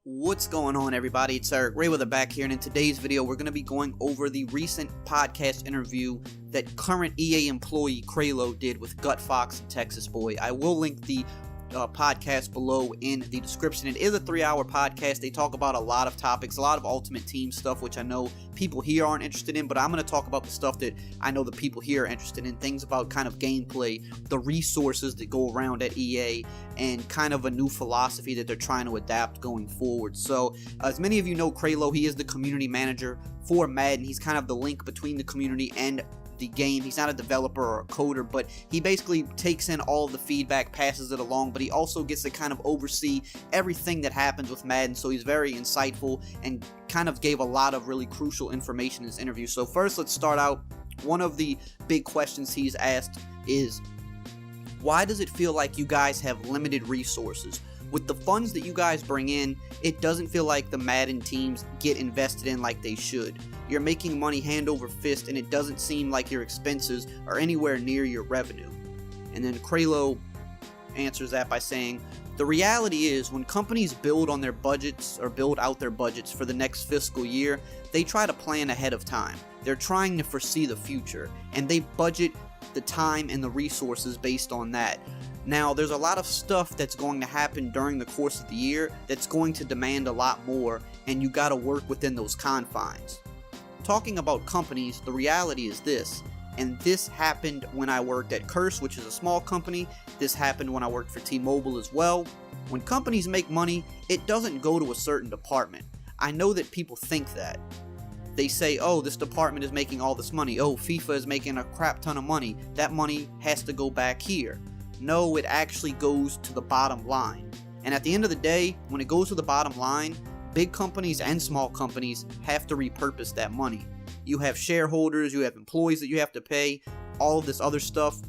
What's going on, everybody? It's EricRayweather back here, and in today's video we're going to be going over the recent podcast interview that current EA employee Kraylo did with Gutfox and Texas Boy. I will link the podcast below in the description. It is a 3-hour podcast. They talk about a lot of topics, a lot of Ultimate Team stuff, which I know people here aren't interested in, but I'm going to talk about the stuff that I know the people here are interested in, things about kind of gameplay, the resources that go around at EA, and kind of a new philosophy that they're trying to adapt going forward. So, as many of you know, Kraylo, he is the community manager for Madden. He's kind of the link between the community and the game. He's not a developer or a coder, but he basically takes in all of the feedback, passes it along, but he also gets to kind of oversee everything that happens with Madden, so he's very insightful and kind of gave a lot of really crucial information in this interview. So first, let's start out. One of the big questions he's asked is, why does it feel like you guys have limited resources? With the funds that you guys bring in, it doesn't feel like the Madden teams get invested in like they should. You're making money hand over fist, and it doesn't seem like your expenses are anywhere near your revenue. And then Kraylo answers that by saying, the reality is when companies build on their budgets or build out their budgets for the next fiscal year, they try to plan ahead of time. They're trying to foresee the future, and they budget the time and the resources based on that. Now, there's a lot of stuff that's going to happen during the course of the year that's going to demand a lot more, and you got to work within those confines. Talking about companies, the reality is this, and this happened when I worked at Curse, which is a small company. This happened when I worked for T-Mobile as well. When companies make money, it doesn't go to a certain department. I know that people think that. They say, oh, this department is making all this money. Oh, FIFA is making a crap ton of money. That money has to go back here. No, it actually goes to the bottom line. And at the end of the day, when it goes to the bottom line, big companies and small companies have to repurpose that money. You have shareholders, you have employees that you have to pay, all of this other stuff.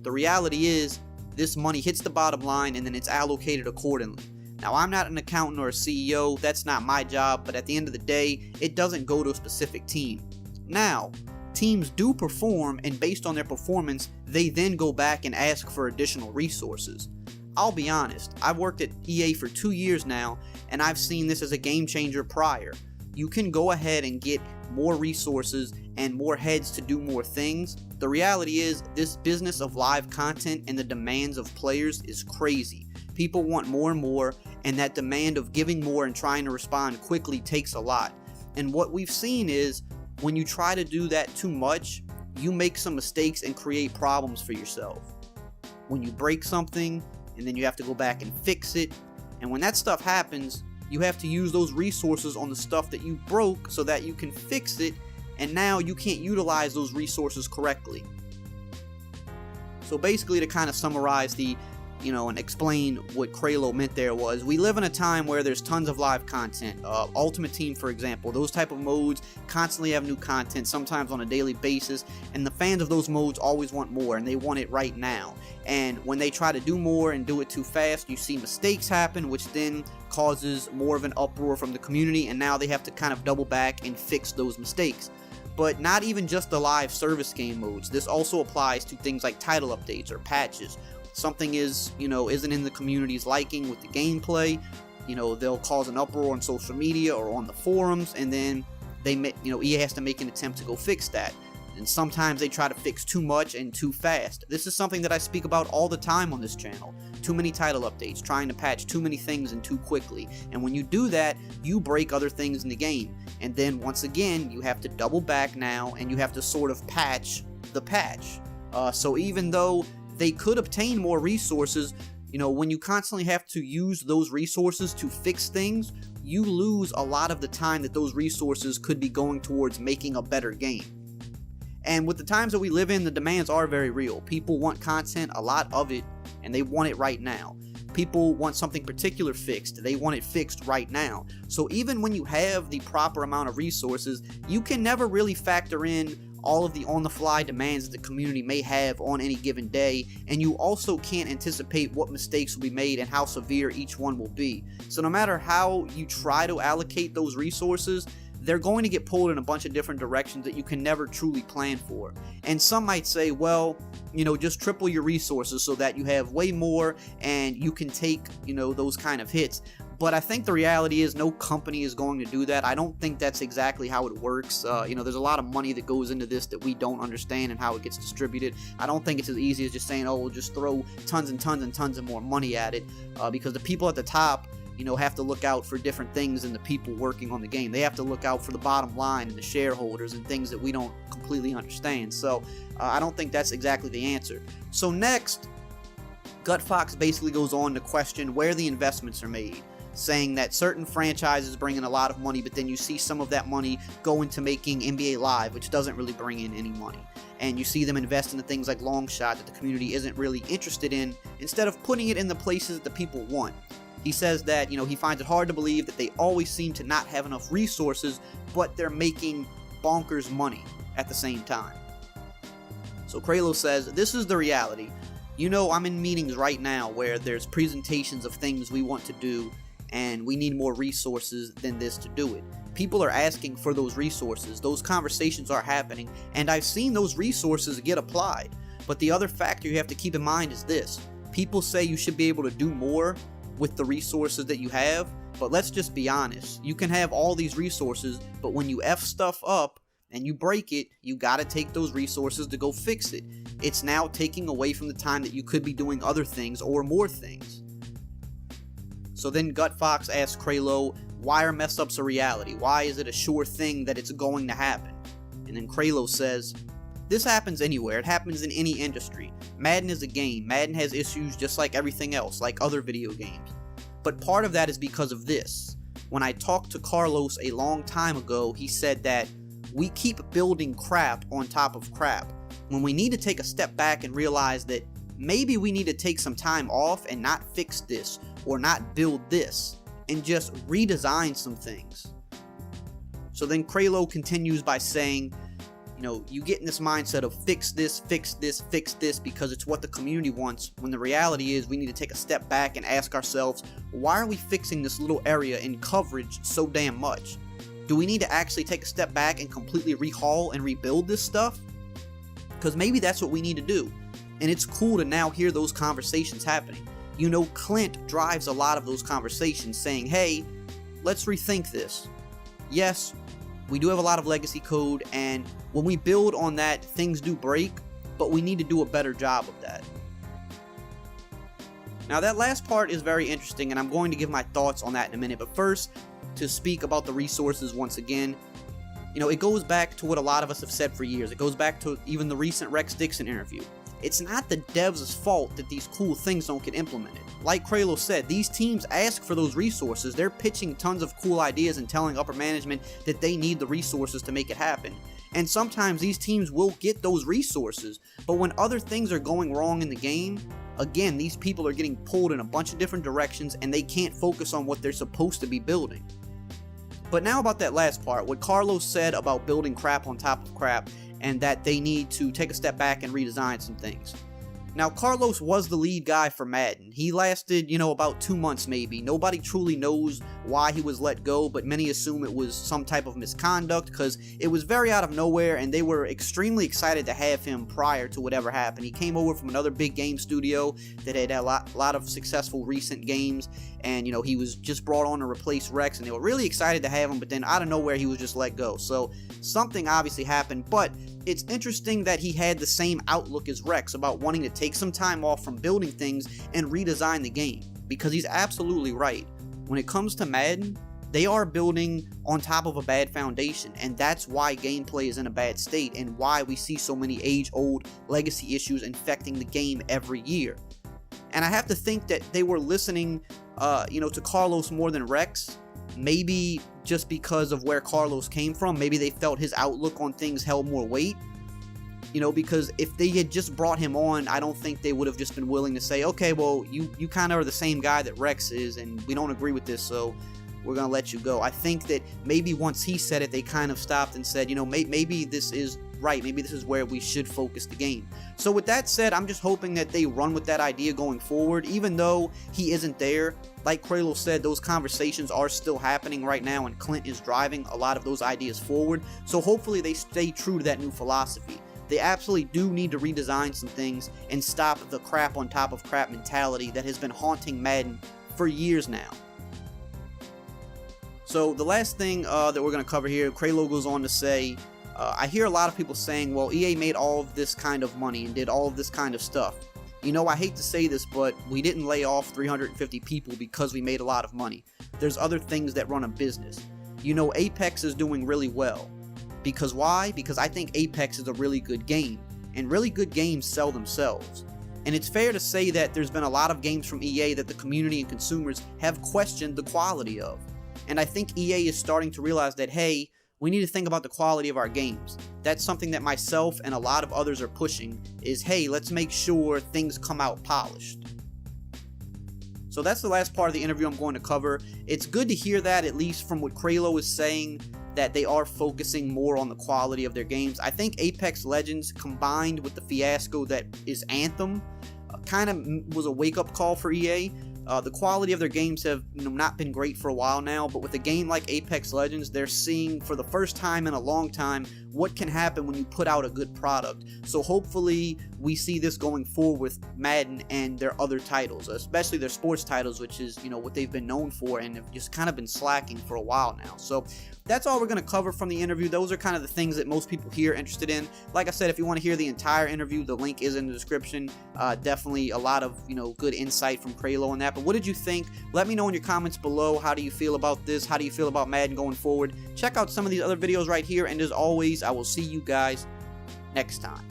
The reality is, this money hits the bottom line and then it's allocated accordingly. Now, I'm not an accountant or a CEO, that's not my job, but at the end of the day, it doesn't go to a specific team. Now, teams do perform, and based on their performance, they then go back and ask for additional resources. I'll be honest, I've worked at EA for 2 years now, and I've seen this as a game changer prior. You can go ahead and get more resources and more heads to do more things. The reality is, this business of live content and the demands of players is crazy. People want more and more, and that demand of giving more and trying to respond quickly takes a lot. And what we've seen is, when you try to do that too much, you make some mistakes and create problems for yourself. When you break something, and then you have to go back and fix it, and when that stuff happens, you have to use those resources on the stuff that you broke so that you can fix it, and now you can't utilize those resources correctly. So basically, to kind of summarize and explain what Kraylo meant there was, we live in a time where there's tons of live content. Ultimate Team, for example, those type of modes constantly have new content, sometimes on a daily basis, and the fans of those modes always want more, and they want it right now. And when they try to do more and do it too fast, you see mistakes happen, which then causes more of an uproar from the community, and now they have to kind of double back and fix those mistakes. But not even just the live service game modes. This also applies to things like title updates or patches. Something isn't in the community's liking with the gameplay, they'll cause an uproar on social media or on the forums, and then EA has to make an attempt to go fix that. And sometimes they try to fix too much and too fast. This is something that I speak about all the time on this channel. Too many title updates, trying to patch too many things and too quickly. And when you do that, you break other things in the game. And then once again, you have to double back now, and you have to sort of patch the patch. So even though they could obtain more resources, when you constantly have to use those resources to fix things, you lose a lot of the time that those resources could be going towards making a better game. And with the times that we live in, the demands are very real. People want content, a lot of it, and they want it right now. People want something particular fixed. They want it fixed right now. So even when you have the proper amount of resources, you can never really factor in all of the on-the-fly demands that the community may have on any given day, and you also can't anticipate what mistakes will be made and how severe each one will be. So no matter how you try to allocate those resources, they're going to get pulled in a bunch of different directions that you can never truly plan for. And some might say, well, just triple your resources so that you have way more and you can take, those kind of hits. But I think the reality is no company is going to do that. I don't think that's exactly how it works. There's a lot of money that goes into this that we don't understand and how it gets distributed. I don't think it's as easy as just saying, oh, we'll just throw tons and tons and tons of more money at it, because the people at the top, have to look out for different things than the people working on the game. They have to look out for the bottom line and the shareholders and things that we don't completely understand. So I don't think that's exactly the answer. So next, GutFox basically goes on to question where the investments are made, saying that certain franchises bring in a lot of money, but then you see some of that money go into making NBA Live, which doesn't really bring in any money. And you see them invest into things like Longshot that the community isn't really interested in, instead of putting it in the places that the people want. He says that, he finds it hard to believe that they always seem to not have enough resources, but they're making bonkers money at the same time. So Kralo says, this is the reality. I'm in meetings right now where there's presentations of things we want to do, and we need more resources than this to do it. People are asking for those resources. Those conversations are happening, and I've seen those resources get applied. But the other factor you have to keep in mind is this. People say you should be able to do more with the resources that you have, but let's just be honest. You can have all these resources, but when you F stuff up and you break it, you gotta take those resources to go fix it. It's now taking away from the time that you could be doing other things or more things. So then GutFox asks Kralo, why are mess-ups a reality? Why is it a sure thing that it's going to happen? And then Kralo says, this happens anywhere. It happens in any industry. Madden is a game. Madden has issues just like everything else, like other video games. But part of that is because of this. When I talked to Carlos a long time ago, he said that we keep building crap on top of crap, when we need to take a step back and realize that maybe we need to take some time off and not fix this or not build this and just redesign some things. So then Kralo continues by saying, you get in this mindset of fix this because it's what the community wants, when the reality is we need to take a step back and ask ourselves, why are we fixing this little area in coverage so damn much? Do we need to actually take a step back and completely rehaul and rebuild this stuff? Because maybe that's what we need to do. And it's cool to now hear those conversations happening. Clint drives a lot of those conversations, saying, hey, let's rethink this. Yes, we do have a lot of legacy code, and when we build on that, things do break, but we need to do a better job of that. Now that last part is very interesting, and I'm going to give my thoughts on that in a minute, but first, to speak about the resources once again, it goes back to what a lot of us have said for years. It goes back to even the recent Rex Dixon interview. It's not the devs' fault that these cool things don't get implemented. Like Kralo said, these teams ask for those resources. They're pitching tons of cool ideas and telling upper management that they need the resources to make it happen. And sometimes these teams will get those resources, but when other things are going wrong in the game, again, these people are getting pulled in a bunch of different directions and they can't focus on what they're supposed to be building. But now about that last part, what Carlos said about building crap on top of crap, and that they need to take a step back and redesign some things. Now, Carlos was the lead guy for Madden. He lasted, about 2 months maybe. Nobody truly knows why he was let go, but many assume it was some type of misconduct because it was very out of nowhere and they were extremely excited to have him prior to whatever happened. He came over from another big game studio that had a lot of successful recent games, and, he was just brought on to replace Rex, and they were really excited to have him, but then out of nowhere he was just let go. So something obviously happened, but it's interesting that he had the same outlook as Rex about wanting to take some time off from building things and redesign the game, because he's absolutely right. When it comes to Madden, they are building on top of a bad foundation, and that's why gameplay is in a bad state and why we see so many age-old legacy issues infecting the game every year. And I have to think that they were listening to Carlos more than Rex, maybe just because of where Carlos came from. Maybe they felt his outlook on things held more weight, because if they had just brought him on, I don't think they would have just been willing to say, okay, well, you kind of are the same guy that Rex is, and we don't agree with this, so we're going to let you go. I think that maybe once he said it, they kind of stopped and said, maybe this is right, maybe this is where we should focus the game. So with that said, I'm just hoping that they run with that idea going forward, even though he isn't there. Like Kralo said, those conversations are still happening right now, and Clint is driving a lot of those ideas forward, so hopefully they stay true to that new philosophy. They absolutely do need to redesign some things and stop the crap on top of crap mentality that has been haunting Madden for years now. So the last thing that we're going to cover here, Kraylo goes on to say, I hear a lot of people saying, well, EA made all of this kind of money and did all of this kind of stuff. You know, I hate to say this, but we didn't lay off 350 people because we made a lot of money. There's other things that run a business. You know, Apex is doing really well. Because why? Because I think Apex is a really good game. And really good games sell themselves. And it's fair to say that there's been a lot of games from EA that the community and consumers have questioned the quality of. And I think EA is starting to realize that, hey, we need to think about the quality of our games. That's something that myself and a lot of others are pushing, is, hey, let's make sure things come out polished. So that's the last part of the interview I'm going to cover. It's good to hear that, at least from what Kraylo is saying, that they are focusing more on the quality of their games. I think Apex Legends, combined with the fiasco that is Anthem, kind of was a wake-up call for EA. The quality of their games have not been great for a while now, but with a game like Apex Legends, they're seeing for the first time in a long time what can happen when you put out a good product. So hopefully we see this going forward with Madden and their other titles, especially their sports titles, which is, you know, what they've been known for and have just kind of been slacking for a while now. So that's all we're going to cover from the interview. Those are kind of the things that most people here are interested in. Like I said, if you want to hear the entire interview, the link is in the description. Definitely a lot of, good insight from Kraylo on that. But what did you think? Let me know in your comments below. How do you feel about this? How do you feel about Madden going forward? Check out some of these other videos right here. And as always, I will see you guys next time.